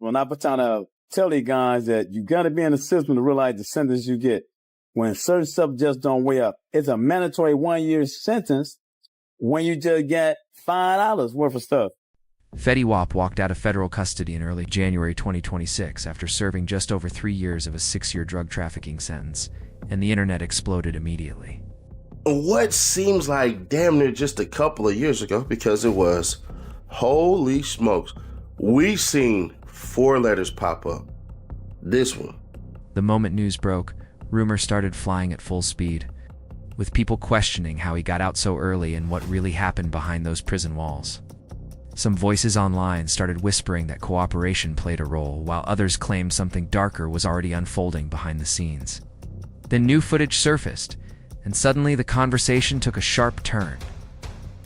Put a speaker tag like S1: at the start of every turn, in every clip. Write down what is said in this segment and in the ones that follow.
S1: Well, not trying to tell these guys that you got to be in the system to realize the sentence you get. When certain stuff just don't weigh up, it's a mandatory 1-year sentence when you just get $5 worth of stuff.
S2: Fetty Wap walked out of federal custody in early January 2026 after serving just over 3 years of a 6-year drug trafficking sentence, and the internet exploded immediately.
S3: What seems like damn near just a couple of years ago, because it was, holy smokes, we seen 4 letters pop up. This one.
S2: The moment news broke, rumors started flying at full speed, with people questioning how he got out so early and what really happened behind those prison walls. Some voices online started whispering that cooperation played a role, while others claimed something darker was already unfolding behind the scenes. Then new footage surfaced, and suddenly the conversation took a sharp turn,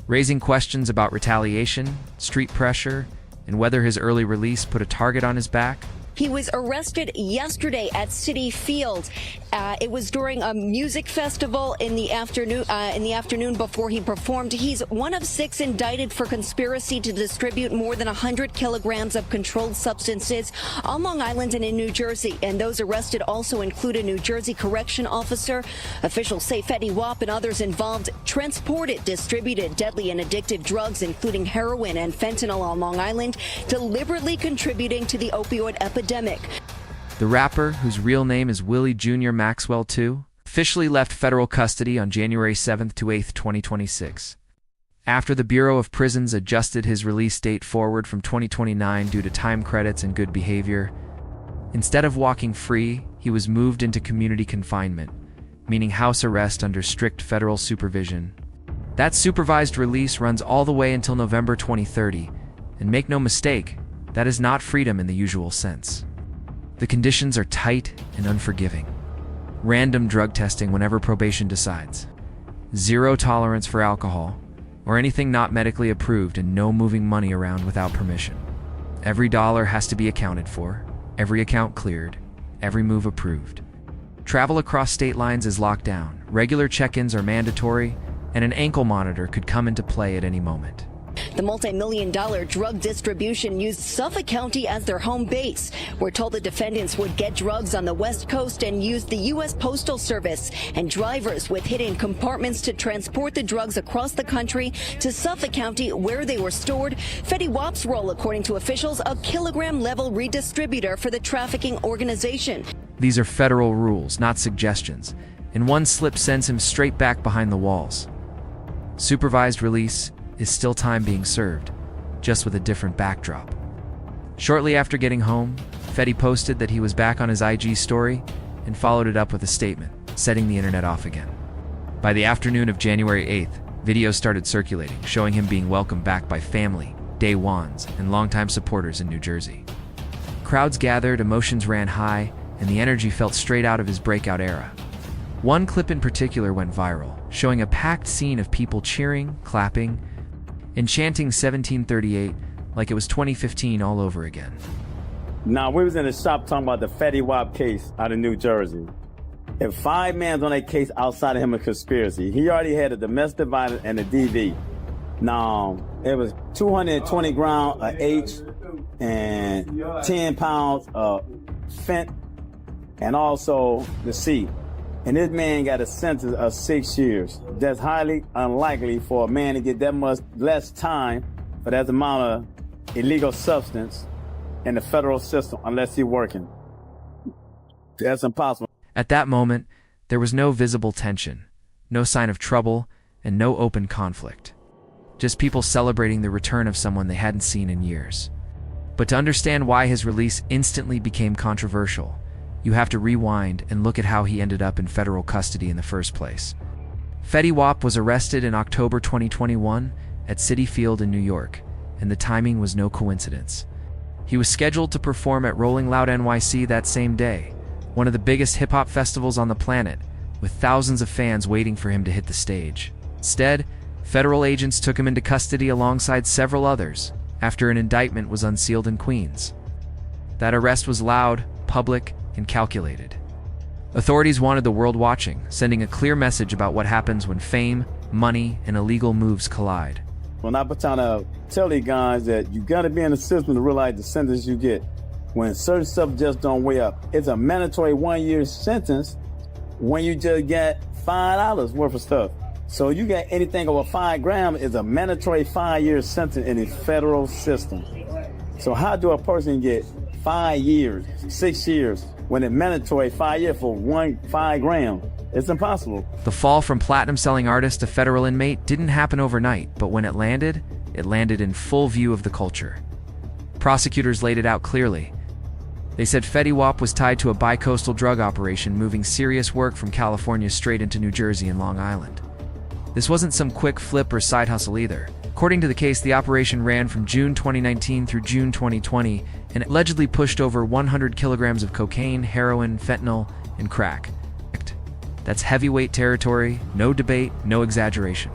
S2: raising questions about retaliation, street pressure, and whether his early release put a target on his back.
S4: He was arrested yesterday at Citi Field. It was during a music festival in the afternoon before he performed. He's one of 6 indicted for conspiracy to distribute more than 100 kilograms of controlled substances on Long Island and in New Jersey. And those arrested also include a New Jersey correction officer. Officials say Fetty Wap and others involved transported, distributed deadly and addictive drugs, including heroin and fentanyl on Long Island, deliberately contributing to the opioid epidemic.
S2: The rapper, whose real name is Willie Jr. Maxwell II, officially left federal custody on January 7th to 8th, 2026. After the Bureau of Prisons adjusted his release date forward from 2029 due to time credits and good behavior, instead of walking free, he was moved into community confinement, meaning house arrest under strict federal supervision. That supervised release runs all the way until November 2030, and make no mistake, that is not freedom in the usual sense. The conditions are tight and unforgiving. Random drug testing whenever probation decides. Zero tolerance for alcohol or anything not medically approved, and no moving money around without permission. Every dollar has to be accounted for, every account cleared, every move approved. Travel across state lines is locked down, regular check-ins are mandatory, and an ankle monitor could come into play at any moment.
S4: The multi-million-dollar drug distribution used Suffolk County as their home base. We're told the defendants would get drugs on the West Coast and use the U.S. Postal Service and drivers with hidden compartments to transport the drugs across the country to Suffolk County, where they were stored. Fetty Wap's role, according to officials, a kilogram-level redistributor for the trafficking organization.
S2: These are federal rules, not suggestions, and one slip sends him straight back behind the walls. Supervised release is still time being served, just with a different backdrop. Shortly after getting home, Fetty posted that he was back on his IG story and followed it up with a statement, setting the internet off again. By the afternoon of January 8th, videos started circulating, showing him being welcomed back by family, day ones, and longtime supporters in New Jersey. Crowds gathered, emotions ran high, and the energy felt straight out of his breakout era. One clip in particular went viral, showing a packed scene of people cheering, clapping, and chanting 1738 like it was 2015 all over again.
S1: Now, we was in the shop talking about the Fetty Wap case out of New Jersey. If 5 men's on that case outside of him a conspiracy, he already had a domestic violence and a DV. Now, it was 220 grams of H and 10 pounds of fent and also the C. And this man got a sentence of 6 years. That's highly unlikely for a man to get that much less time for that amount of illegal substance in the federal system unless he's working. That's impossible.
S2: At that moment, there was no visible tension, no sign of trouble, and no open conflict. Just people celebrating the return of someone they hadn't seen in years. But to understand why his release instantly became controversial, you have to rewind and look at how he ended up in federal custody in the first place. Fetty Wap was arrested in October 2021 at Citi Field in New York, and the timing was no coincidence. He was scheduled to perform at Rolling Loud NYC that same day, one of the biggest hip-hop festivals on the planet, with thousands of fans waiting for him to hit the stage. Instead, federal agents took him into custody alongside several others after an indictment was unsealed in Queens. That arrest was loud, public, and calculated. Authorities wanted the world watching, sending a clear message about what happens when fame, money, and illegal moves collide.
S1: Well, I'm trying to tell these guys that you got to be in the system to realize the sentence you get. when certain stuff just don't weigh up. It's a mandatory 1-year sentence when you just get $5 worth of stuff. So you get anything over 5 grams is a mandatory 5-year sentence in the federal system. So how do a person get 5 years, 6 years, when it's mandatory 5 years for 5 grams? It's impossible.
S2: The fall from platinum-selling artist to federal inmate didn't happen overnight, but when it landed in full view of the culture. Prosecutors laid it out clearly. They said Fetty Wap was tied to a bi-coastal drug operation moving serious work from California straight into New Jersey and Long Island. This wasn't some quick flip or side hustle either. According to the case, the operation ran from June 2019 through June 2020 and allegedly pushed over 100 kilograms of cocaine, heroin, fentanyl, and crack. That's heavyweight territory, no debate, no exaggeration.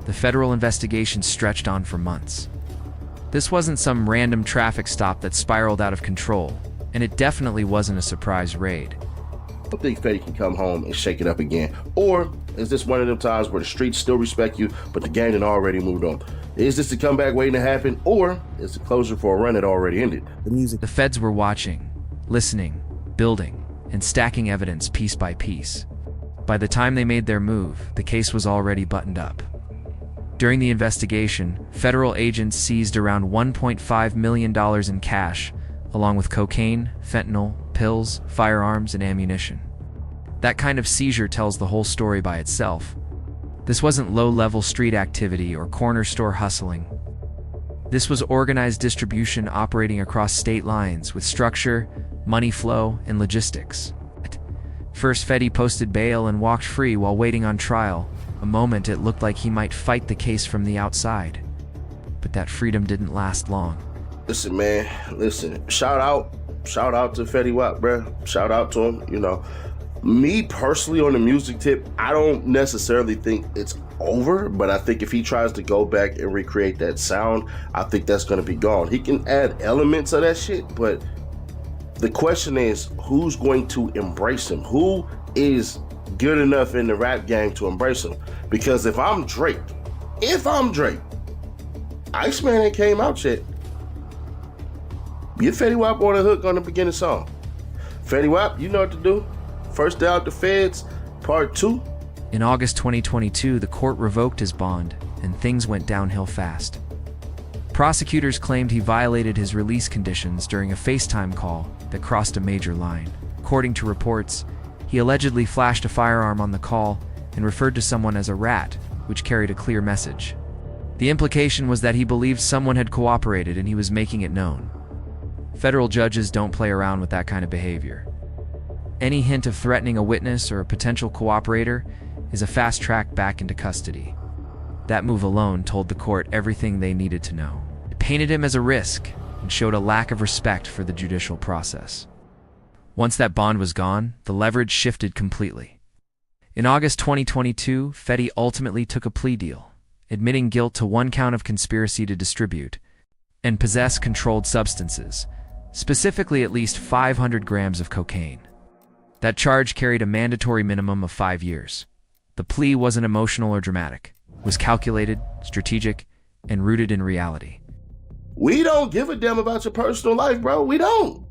S2: The federal investigation stretched on for months. This wasn't some random traffic stop that spiraled out of control, and it definitely wasn't a surprise raid.
S3: I don't think Fetty can come home and shake it up again. Or is this one of them times where the streets still respect you, but the game had already moved on? Is this a comeback waiting to happen, or is the closure for a run that already ended?
S2: The feds were watching, listening, building, and stacking evidence piece by piece. By the time they made their move, the case was already buttoned up. During the investigation, federal agents seized around $1.5 million in cash, along with cocaine, fentanyl, pills, firearms, and ammunition. That kind of seizure tells the whole story by itself. This wasn't low-level street activity or corner store hustling. This was organized distribution operating across state lines with structure, money flow, and logistics. First, Fetty posted bail and walked free while waiting on trial. A moment it looked like he might fight the case from the outside. But that freedom didn't last long.
S3: Listen, man, shout out to Fetty Wap, bruh. Shout out to him. You know, me personally on the music tip, I don't necessarily think it's over, but I think if he tries to go back and recreate that sound, I think that's gonna be gone. He can add elements of that shit, but the question is, who's going to embrace him? Who is good enough in the rap game to embrace him? Because if I'm Drake, Iceman ain't came out yet. Get Fetty Wap on the hook on the beginning song. Fetty Wap, you know what to do. First Day Out the Feds, Part 2.
S2: In August 2022, the court revoked his bond, and things went downhill fast. Prosecutors claimed he violated his release conditions during a FaceTime call that crossed a major line. According to reports, he allegedly flashed a firearm on the call and referred to someone as a rat, which carried a clear message. The implication was that he believed someone had cooperated and he was making it known. Federal judges don't play around with that kind of behavior. Any hint of threatening a witness or a potential cooperator is a fast track back into custody. That move alone told the court everything they needed to know. It painted him as a risk and showed a lack of respect for the judicial process. Once that bond was gone, the leverage shifted completely. In August 2022, Fetty ultimately took a plea deal, admitting guilt to 1 count of conspiracy to distribute and possess controlled substances, specifically at least 500 grams of cocaine. That charge carried a mandatory minimum of 5 years. The plea wasn't emotional or dramatic. It was calculated, strategic, and rooted in reality.
S3: We don't give a damn about your personal life, bro. We don't.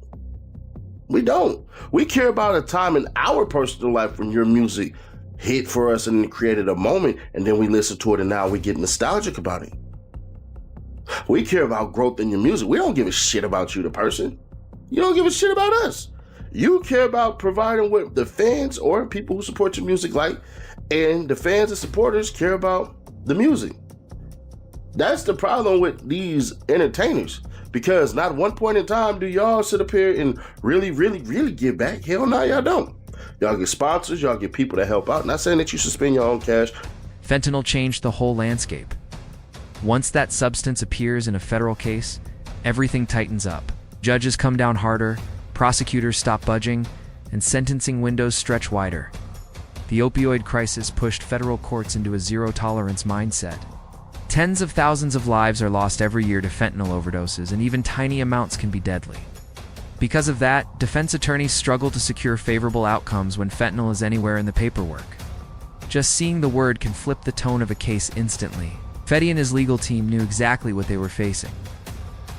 S3: We care about a time in our personal life when your music hit for us and created a moment, and then we listen to it and now we get nostalgic about it. We care about growth in your music. We don't give a shit about you, the person. You don't give a shit about us. You care about providing what the fans or people who support your music like, and the fans and supporters care about the music. That's the problem with these entertainers, because not at one point in time do y'all sit up here and really give back. Hell no, y'all don't. Y'all get sponsors, y'all get people that help out. Not saying that you should spend your own cash.
S2: Fentanyl changed the whole landscape. Once that substance appears in a federal case, everything tightens up. Judges come down harder, prosecutors stop budging, and sentencing windows stretch wider. The opioid crisis pushed federal courts into a zero-tolerance mindset. Tens of thousands of lives are lost every year to fentanyl overdoses, and even tiny amounts can be deadly. Because of that, defense attorneys struggle to secure favorable outcomes when fentanyl is anywhere in the paperwork. Just seeing the word can flip the tone of a case instantly. Fetty and his legal team knew exactly what they were facing.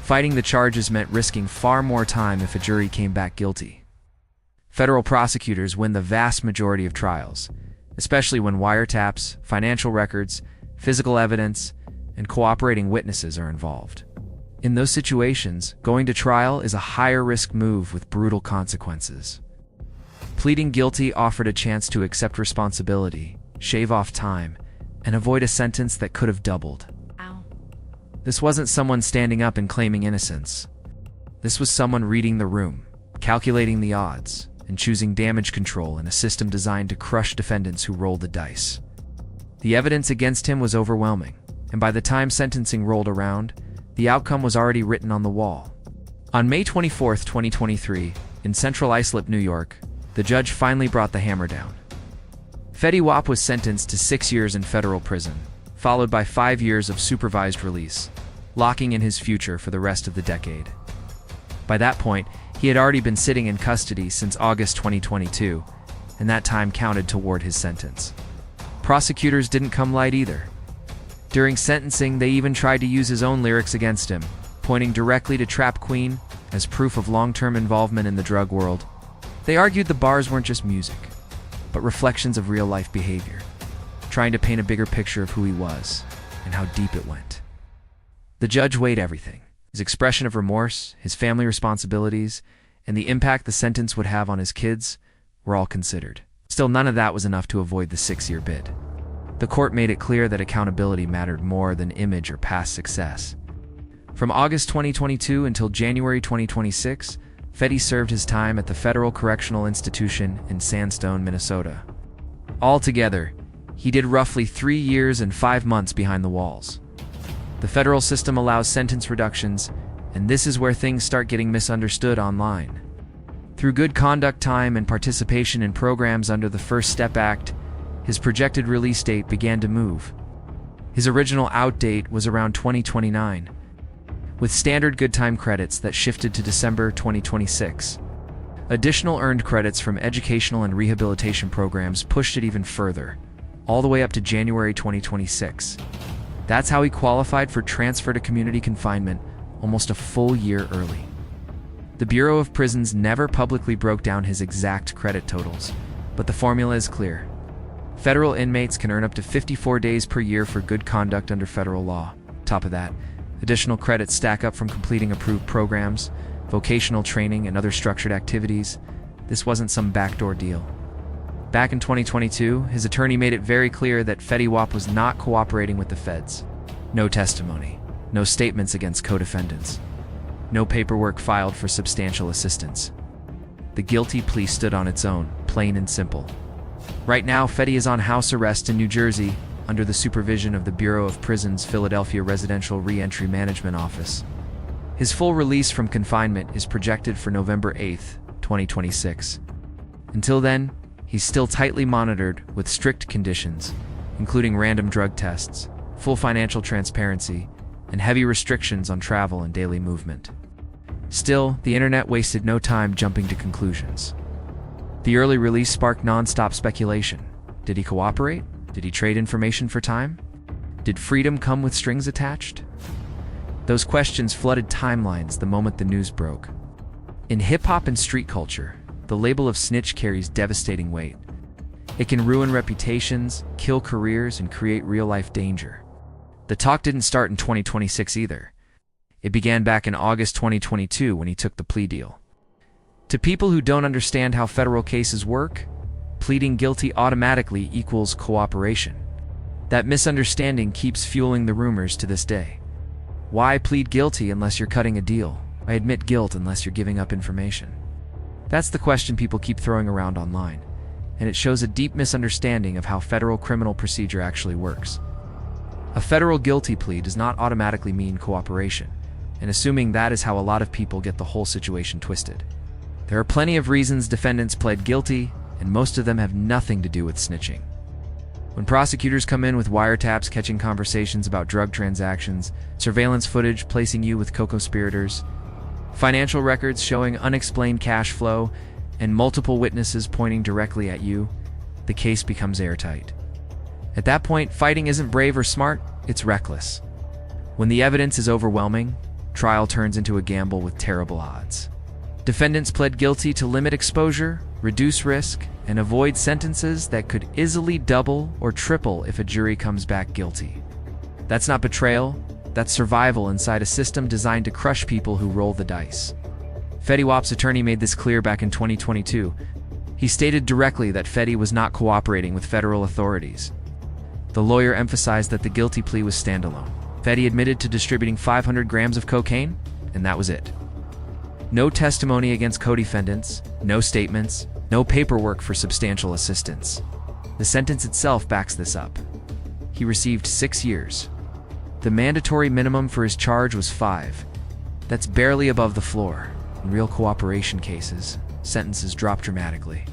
S2: Fighting the charges meant risking far more time if a jury came back guilty. Federal prosecutors win the vast majority of trials, especially when wiretaps, financial records, physical evidence, and cooperating witnesses are involved. In those situations, going to trial is a higher-risk move with brutal consequences. Pleading guilty offered a chance to accept responsibility, shave off time, and avoid a sentence that could have doubled. This wasn't someone standing up and claiming innocence. This was someone reading the room, calculating the odds, and choosing damage control in a system designed to crush defendants who rolled the dice. The evidence against him was overwhelming, and by the time sentencing rolled around, the outcome was already written on the wall. On May 24, 2023, in Central Islip, New York, the judge finally brought the hammer down. Fetty Wap was sentenced to 6 years in federal prison, followed by 5 years of supervised release, locking in his future for the rest of the decade. By that point, he had already been sitting in custody since August 2022, and that time counted toward his sentence. Prosecutors didn't come light either. During sentencing, they even tried to use his own lyrics against him, pointing directly to Trap Queen as proof of long-term involvement in the drug world. They argued the bars weren't just music, but reflections of real-life behavior, trying to paint a bigger picture of who he was and how deep it went. The judge weighed everything: his expression of remorse, his family responsibilities, and the impact the sentence would have on his kids were all considered. Still, none of that was enough to avoid the 6-year bid. The court made it clear that accountability mattered more than image or past success. From August 2022 until January 2026, Fetty served his time at the Federal Correctional Institution in Sandstone, Minnesota. Altogether, he did roughly 3 years and 5 months behind the walls. The federal system allows sentence reductions, and this is where things start getting misunderstood online. Through good conduct time and participation in programs under the First Step Act, his projected release date began to move. His original out date was around 2029, with standard good time credits that shifted to December 2026. Additional earned credits from educational and rehabilitation programs pushed it even further, all the way up to January 2026. That's how he qualified for transfer to community confinement almost a full year early. The Bureau of Prisons never publicly broke down his exact credit totals, but the formula is clear. Federal inmates can earn up to 54 days per year for good conduct under federal law. Top of that, additional credits stack up from completing approved programs, vocational training, and other structured activities. This wasn't some backdoor deal. Back in 2022, his attorney made it very clear that Fetty Wap was not cooperating with the feds. No testimony, no statements against co-defendants, no paperwork filed for substantial assistance. The guilty plea stood on its own, plain and simple. Right now, Fetty is on house arrest in New Jersey under the supervision of the Bureau of Prisons' Philadelphia Residential Reentry Management Office. His full release from confinement is projected for November 8, 2026. Until then, he's still tightly monitored with strict conditions, including random drug tests, full financial transparency, and heavy restrictions on travel and daily movement. Still, the internet wasted no time jumping to conclusions. The early release sparked non-stop speculation. Did he cooperate? Did he trade information for time? Did freedom come with strings attached? Those questions flooded timelines the moment the news broke. In hip-hop and street culture, the label of snitch carries devastating weight. It can ruin reputations, kill careers, and create real-life danger. The talk didn't start in 2026 either. It began back in August 2022 when he took the plea deal. To people who don't understand how federal cases work, pleading guilty automatically equals cooperation. That misunderstanding keeps fueling the rumors to this day. Why plead guilty unless you're cutting a deal? Why admit guilt unless you're giving up information? That's the question people keep throwing around online, and it shows a deep misunderstanding of how federal criminal procedure actually works. A federal guilty plea does not automatically mean cooperation, and assuming that is how a lot of people get the whole situation twisted. There are plenty of reasons defendants pled guilty, and most of them have nothing to do with snitching. When prosecutors come in with wiretaps catching conversations about drug transactions, surveillance footage placing you with co-conspirators, financial records showing unexplained cash flow, and multiple witnesses pointing directly at you, the case becomes airtight. At that point, fighting isn't brave or smart, it's reckless. When the evidence is overwhelming, trial turns into a gamble with terrible odds. Defendants pled guilty to limit exposure, reduce risk, and avoid sentences that could easily double or triple if a jury comes back guilty. That's not betrayal, that's survival inside a system designed to crush people who roll the dice. Fetty Wap's attorney made this clear back in 2022. He stated directly that Fetty was not cooperating with federal authorities. The lawyer emphasized that the guilty plea was standalone. Fetty admitted to distributing 500 grams of cocaine, and that was it. No testimony against co-defendants, no statements, no paperwork for substantial assistance. The sentence itself backs this up. He received 6 years. The mandatory minimum for his charge was 5. That's barely above the floor. In real cooperation cases, sentences drop dramatically.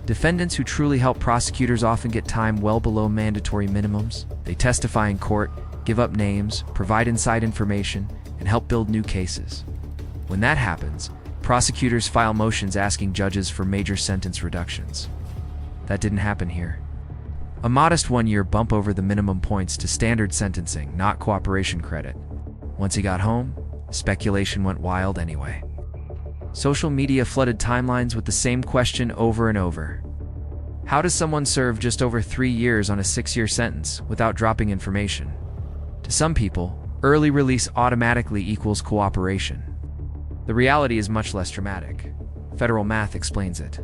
S2: Defendants who truly help prosecutors often get time well below mandatory minimums. They testify in court, give up names, provide inside information, and help build new cases. When that happens, prosecutors file motions asking judges for major sentence reductions. That didn't happen here. A modest 1-year bump over the minimum points to standard sentencing, not cooperation credit. Once he got home, speculation went wild anyway. Social media flooded timelines with the same question over and over. How does someone serve just over 3 years on a 6-year sentence without dropping information? To some people, early release automatically equals cooperation. The reality is much less dramatic. Federal math explains it.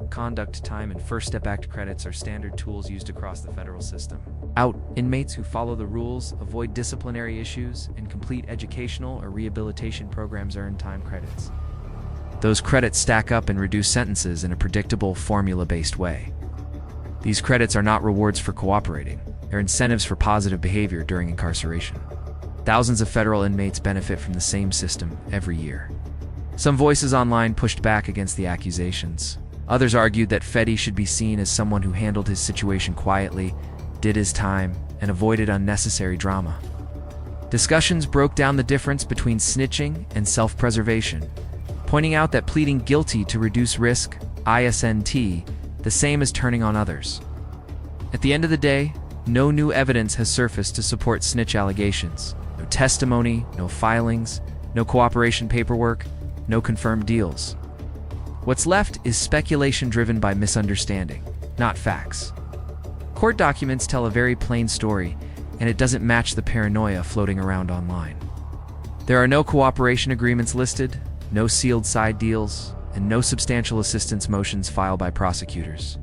S2: Conduct time and First Step Act credits are standard tools used across the federal system. Inmates who follow the rules, avoid disciplinary issues, and complete educational or rehabilitation programs earn time credits. Those credits stack up and reduce sentences in a predictable, formula-based way. These credits are not rewards for cooperating. They're incentives for positive behavior during incarceration. Thousands of federal inmates benefit from the same system every year. Some voices online pushed back against the accusations. Others argued that Fetty should be seen as someone who handled his situation quietly, did his time, and avoided unnecessary drama. Discussions broke down the difference between snitching and self-preservation, pointing out that pleading guilty to reduce risk, ISNT, the same as turning on others. At the end of the day, no new evidence has surfaced to support snitch allegations. No testimony, no filings, no cooperation paperwork, no confirmed deals. What's left is speculation driven by misunderstanding, not facts. Court documents tell a very plain story, and it doesn't match the paranoia floating around online. There are no cooperation agreements listed, no sealed side deals, and no substantial assistance motions filed by prosecutors.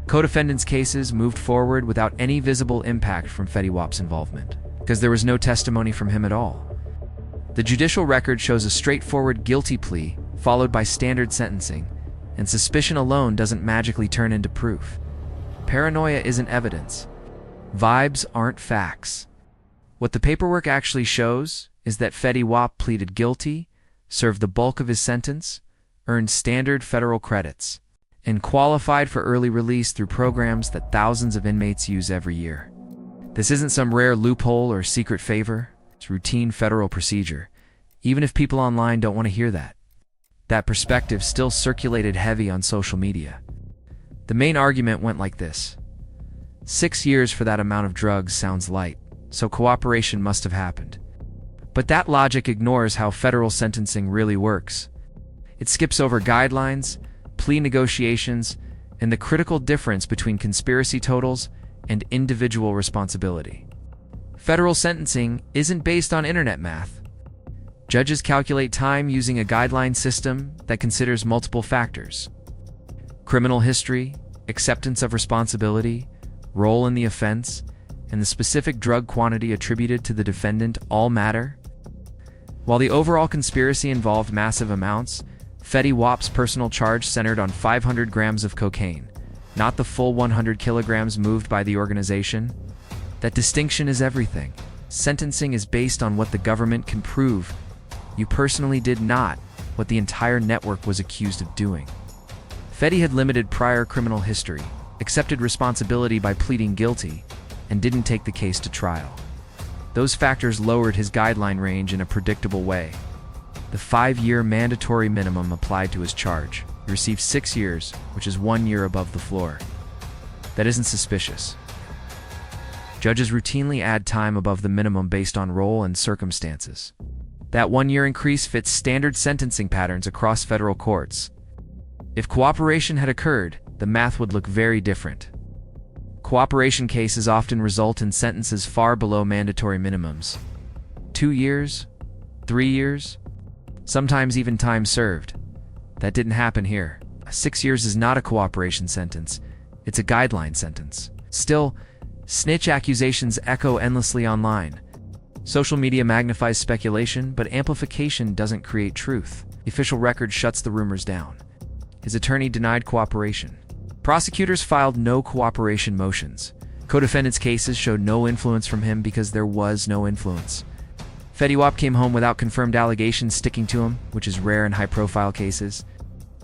S2: Co-defendants' cases moved forward without any visible impact from Fetty Wap's involvement, because there was no testimony from him at all. The judicial record shows a straightforward guilty plea, followed by standard sentencing, and suspicion alone doesn't magically turn into proof. Paranoia isn't evidence. Vibes aren't facts. What the paperwork actually shows is that Fetty Wap pleaded guilty, served the bulk of his sentence, earned standard federal credits, and qualified for early release through programs that thousands of inmates use every year. This isn't some rare loophole or secret favor. It's routine federal procedure, even if people online don't want to hear that. That perspective still circulated heavy on social media. The main argument went like this: 6 years for that amount of drugs sounds light, so cooperation must have happened. But that logic ignores how federal sentencing really works. It skips over guidelines, plea negotiations, and the critical difference between conspiracy totals and individual responsibility. Federal sentencing isn't based on internet math. Judges calculate time using a guideline system that considers multiple factors. Criminal history, acceptance of responsibility, role in the offense, and the specific drug quantity attributed to the defendant all matter. While the overall conspiracy involved massive amounts, Fetty Wap's personal charge centered on 500 grams of cocaine, not the full 100 kilograms moved by the organization. That distinction is everything. Sentencing is based on what the government can prove. You personally did not what the entire network was accused of doing. Fetty had limited prior criminal history, accepted responsibility by pleading guilty, and didn't take the case to trial. Those factors lowered his guideline range in a predictable way. The 5-year mandatory minimum applied to his charge. He received 6 years, which is 1 year above the floor. That isn't suspicious. Judges routinely add time above the minimum based on role and circumstances. That 1-year increase fits standard sentencing patterns across federal courts. If cooperation had occurred, the math would look very different. Cooperation cases often result in sentences far below mandatory minimums. 2 years, 3 years, sometimes even time served. That didn't happen here. 6 years is not a cooperation sentence, it's a guideline sentence. Still, snitch accusations echo endlessly online. Social media magnifies speculation, but amplification doesn't create truth. The official record shuts the rumors down. His attorney denied cooperation. Prosecutors filed no cooperation motions. Co-defendants' cases showed no influence from him because there was no influence. Fetty Wap came home without confirmed allegations sticking to him, which is rare in high-profile cases.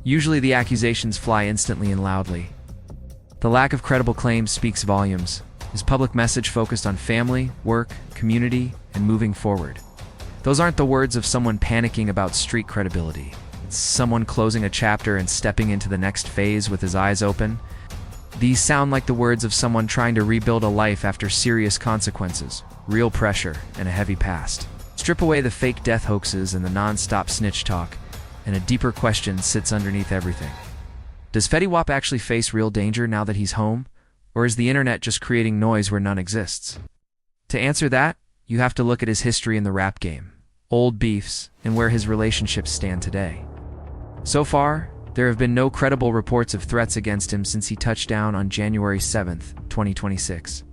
S2: Usually the accusations fly instantly and loudly. The lack of credible claims speaks volumes. His public message focused on family, work, community, and moving forward. Those aren't the words of someone panicking about street credibility. It's someone closing a chapter and stepping into the next phase with his eyes open. These sound like the words of someone trying to rebuild a life after serious consequences, real pressure, and a heavy past. Strip away the fake death hoaxes and the non-stop snitch talk, and a deeper question sits underneath everything. Does Fetty Wap actually face real danger now that he's home? Or is the internet just creating noise where none exists? To answer that, you have to look at his history in the rap game, old beefs, and where his relationships stand today. So far, there have been no credible reports of threats against him since he touched down on January 7th, 2026.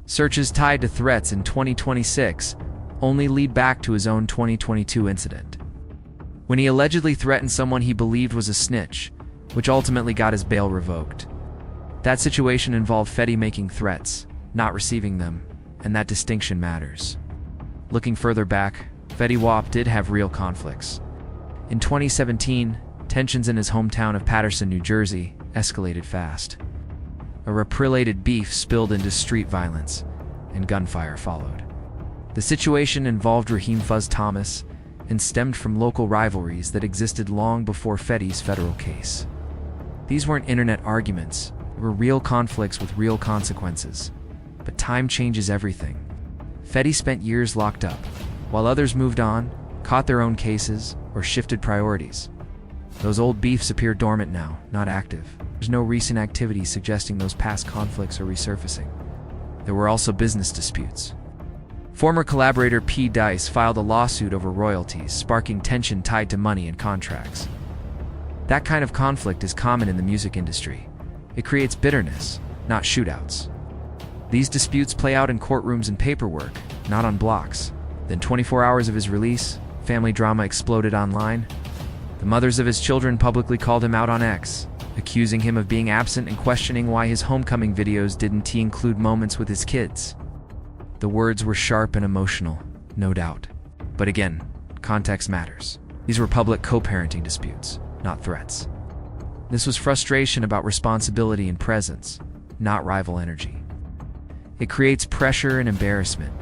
S2: Searches tied to threats in 2026 only lead back to his own 2022 incident, when he allegedly threatened someone he believed was a snitch, which ultimately got his bail revoked. That situation involved Fetty making threats, not receiving them, and that distinction matters. Looking further back, Fetty Wap did have real conflicts. In 2017, tensions in his hometown of Paterson, New Jersey, escalated fast. A rep-related beef spilled into street violence, and gunfire followed. The situation involved Raheem Fuzz Thomas and stemmed from local rivalries that existed long before Fetty's federal case. These weren't internet arguments, they were real conflicts with real consequences. But time changes everything. Fetty spent years locked up, while others moved on, caught their own cases, or shifted priorities. Those old beefs appear dormant now, not active. There's no recent activity suggesting those past conflicts are resurfacing. There were also business disputes. Former collaborator P. Dice filed a lawsuit over royalties, sparking tension tied to money and contracts. That kind of conflict is common in the music industry. It creates bitterness, not shootouts. These disputes play out in courtrooms and paperwork, not on blocks. Then 24 hours of his release, family drama exploded online. The mothers of his children publicly called him out on X, accusing him of being absent and questioning why his homecoming videos didn't include moments with his kids. The words were sharp and emotional, no doubt. But again, context matters. These were public co-parenting disputes, not threats. This was frustration about responsibility and presence, not rival energy. It creates pressure and embarrassment,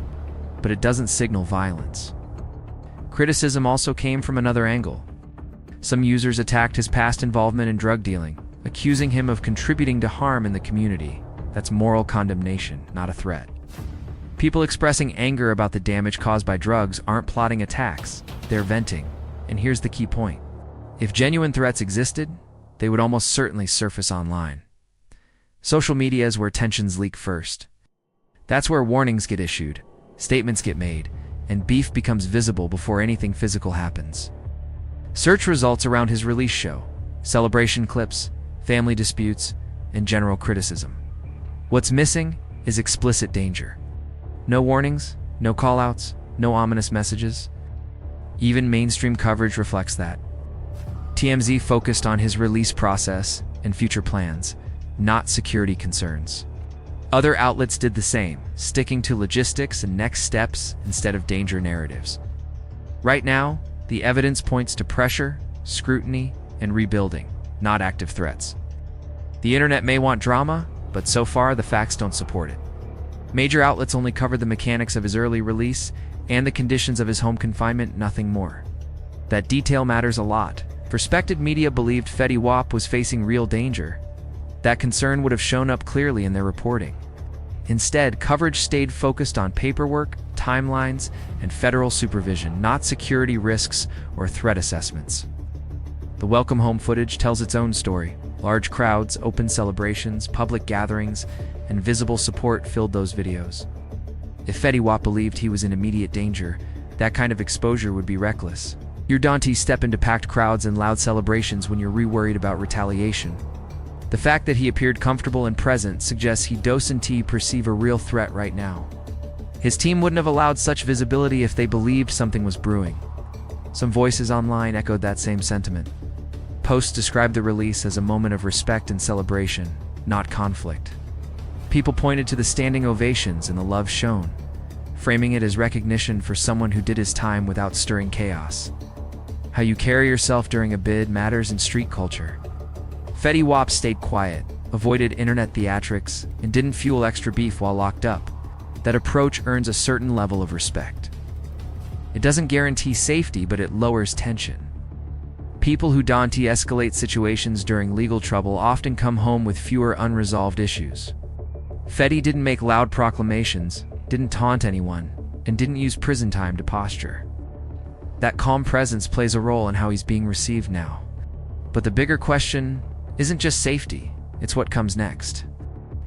S2: but it doesn't signal violence. Criticism also came from another angle. Some users attacked his past involvement in drug dealing, accusing him of contributing to harm in the community. That's moral condemnation, not a threat. People expressing anger about the damage caused by drugs aren't plotting attacks, they're venting. And here's the key point. If genuine threats existed, they would almost certainly surface online. Social media is where tensions leak first. That's where warnings get issued, statements get made, and beef becomes visible before anything physical happens. Search results around his release show, celebration clips, family disputes, and general criticism. What's missing is explicit danger. No warnings, no callouts, no ominous messages. Even mainstream coverage reflects that. TMZ focused on his release process and future plans, not security concerns. Other outlets did the same, sticking to logistics and next steps instead of danger narratives. Right now, the evidence points to pressure, scrutiny, and rebuilding, not active threats. The internet may want drama, but so far the facts don't support it. Major outlets only covered the mechanics of his early release and the conditions of his home confinement, nothing more. That detail matters a lot. Respected media believed Fetty Wap was facing real danger. That concern would have shown up clearly in their reporting. Instead, coverage stayed focused on paperwork, timelines, and federal supervision, not security risks or threat assessments. The welcome home footage tells its own story. Large crowds, open celebrations, public gatherings, and visible support filled those videos. If Fetty Wap believed he was in immediate danger, that kind of exposure would be reckless. You don't step into packed crowds and loud celebrations when you're worried about retaliation. The fact that he appeared comfortable and present suggests he doesn't perceive a real threat right now. His team wouldn't have allowed such visibility if they believed something was brewing. Some voices online echoed that same sentiment. Posts described the release as a moment of respect and celebration, not conflict. People pointed to the standing ovations and the love shown, framing it as recognition for someone who did his time without stirring chaos. How you carry yourself during a bid matters in street culture. Fetty Wap stayed quiet, avoided internet theatrics, and didn't fuel extra beef while locked up. That approach earns a certain level of respect. It doesn't guarantee safety, but it lowers tension. People who don't escalate situations during legal trouble often come home with fewer unresolved issues. Fetty didn't make loud proclamations, didn't taunt anyone, and didn't use prison time to posture. That calm presence plays a role in how he's being received now. But the bigger question isn't just safety, it's what comes next.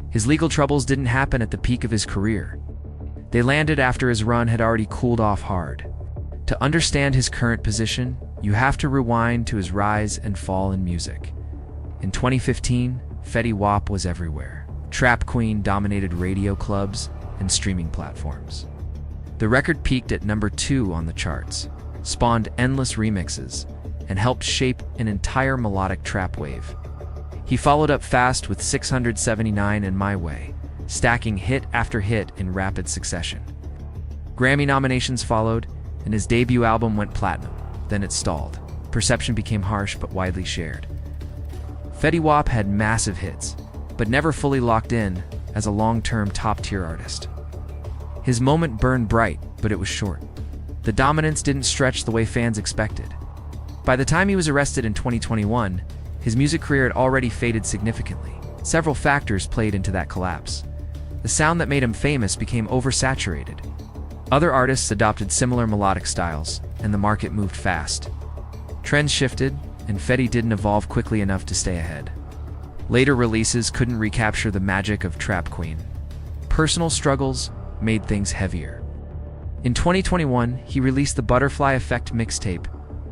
S2: His legal troubles didn't happen at the peak of his career. They landed after his run had already cooled off hard. To understand his current position, you have to rewind to his rise and fall in music. In 2015, Fetty Wap was everywhere. Trap Queen dominated radio clubs and streaming platforms. The record peaked at number 2 on the charts, spawned endless remixes, and helped shape an entire melodic trap wave. He followed up fast with 679 and My Way, stacking hit after hit in rapid succession. Grammy nominations followed, and his debut album went platinum. Then it stalled. Perception became harsh but widely shared. Fetty Wap had massive hits, but never fully locked in as a long-term top-tier artist. His moment burned bright, but it was short. The dominance didn't stretch the way fans expected. By the time he was arrested in 2021, his music career had already faded significantly. Several factors played into that collapse. The sound that made him famous became oversaturated. Other artists adopted similar melodic styles, and the market moved fast. Trends shifted, and Fetty didn't evolve quickly enough to stay ahead. Later releases couldn't recapture the magic of Trap Queen. Personal struggles made things heavier. In 2021, he released the Butterfly Effect mixtape,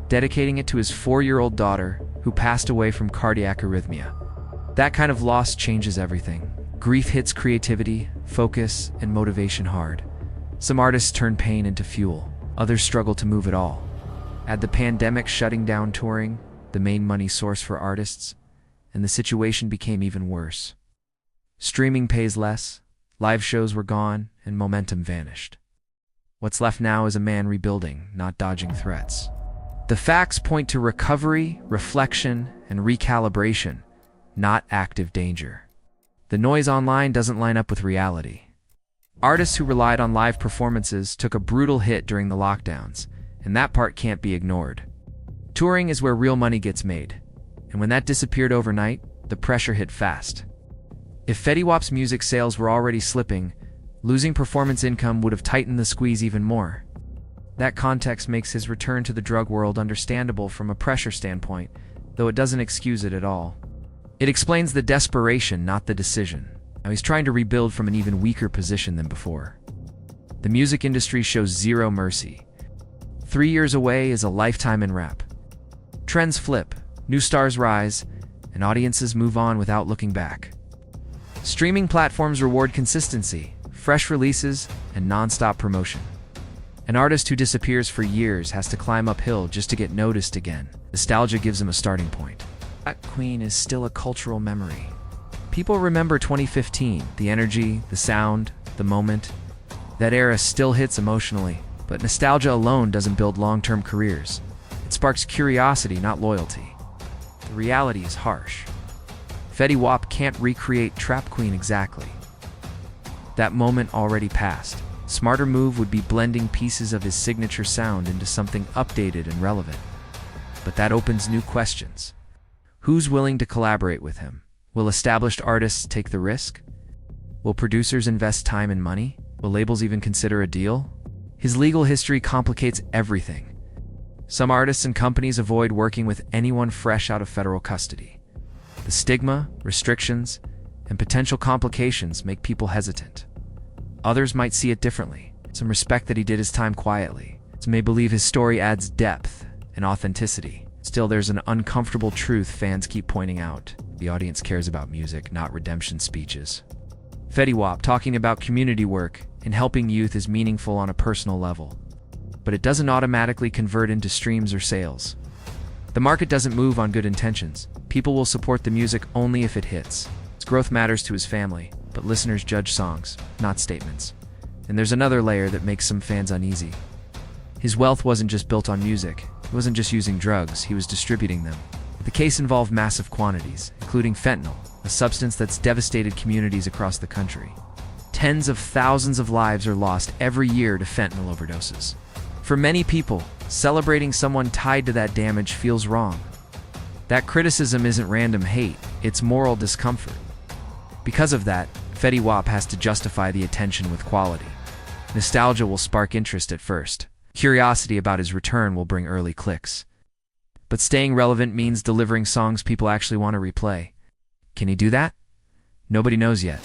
S2: dedicating it to his 4-year-old daughter, who passed away from cardiac arrhythmia. That kind of loss changes everything. Grief hits creativity, focus, and motivation hard. Some artists turn pain into fuel, others struggle to move at all. Add the pandemic shutting down touring, the main money source for artists, and the situation became even worse. Streaming pays less, live shows were gone, and momentum vanished. What's left now is a man rebuilding, not dodging threats. The facts point to recovery, reflection, and recalibration, not active danger. The noise online doesn't line up with reality. Artists who relied on live performances took a brutal hit during the lockdowns, and that part can't be ignored. Touring is where real money gets made, and when that disappeared overnight, the pressure hit fast. If Fetty Wap's music sales were already slipping, losing performance income would have tightened the squeeze even more. That context makes his return to the drug world understandable from a pressure standpoint, though it doesn't excuse it at all. It explains the desperation, not the decision. Now he's trying to rebuild from an even weaker position than before. The music industry shows zero mercy. 3 years away is a lifetime in rap. Trends flip, new stars rise, and audiences move on without looking back. Streaming platforms reward consistency, fresh releases, and non-stop promotion. An artist who disappears for years has to climb uphill just to get noticed again. Nostalgia gives him a starting point. Trap Queen is still a cultural memory. People remember 2015, the energy, the sound, the moment. That era still hits emotionally, but nostalgia alone doesn't build long-term careers. It sparks curiosity, not loyalty. The reality is harsh. Fetty Wap can't recreate Trap Queen exactly. That moment already passed. Smarter move would be blending pieces of his signature sound into something updated and relevant. But that opens new questions. Who's willing to collaborate with him? Will established artists take the risk? Will producers invest time and money? Will labels even consider a deal? His legal history complicates everything. Some artists and companies avoid working with anyone fresh out of federal custody. The stigma, restrictions, and potential complications make people hesitant. Others might see it differently. Some respect that he did his time quietly. Some may believe his story adds depth and authenticity. Still, there's an uncomfortable truth fans keep pointing out. The audience cares about music, not redemption speeches. Fetty Wap talking about community work and helping youth is meaningful on a personal level, but it doesn't automatically convert into streams or sales. The market doesn't move on good intentions. People will support the music only if it hits. Its growth matters to his family, but listeners judge songs, not statements. And there's another layer that makes some fans uneasy. His wealth wasn't just built on music. He wasn't just using drugs, he was distributing them. The case involved massive quantities, including fentanyl, a substance that's devastated communities across the country. Tens of thousands of lives are lost every year to fentanyl overdoses. For many people, celebrating someone tied to that damage feels wrong. That criticism isn't random hate, it's moral discomfort. Because of that, Fetty Wap has to justify the attention with quality. Nostalgia will spark interest at first. Curiosity about his return will bring early clicks. But staying relevant means delivering songs people actually want to replay. Can he do that? Nobody knows yet.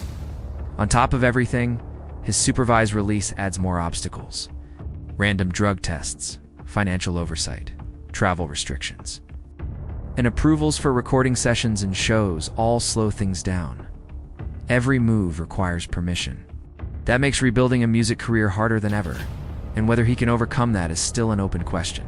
S2: On top of everything, his supervised release adds more obstacles. Random drug tests, financial oversight, travel restrictions, and approvals for recording sessions and shows all slow things down. Every move requires permission. That makes rebuilding a music career harder than ever, and whether he can overcome that is still an open question.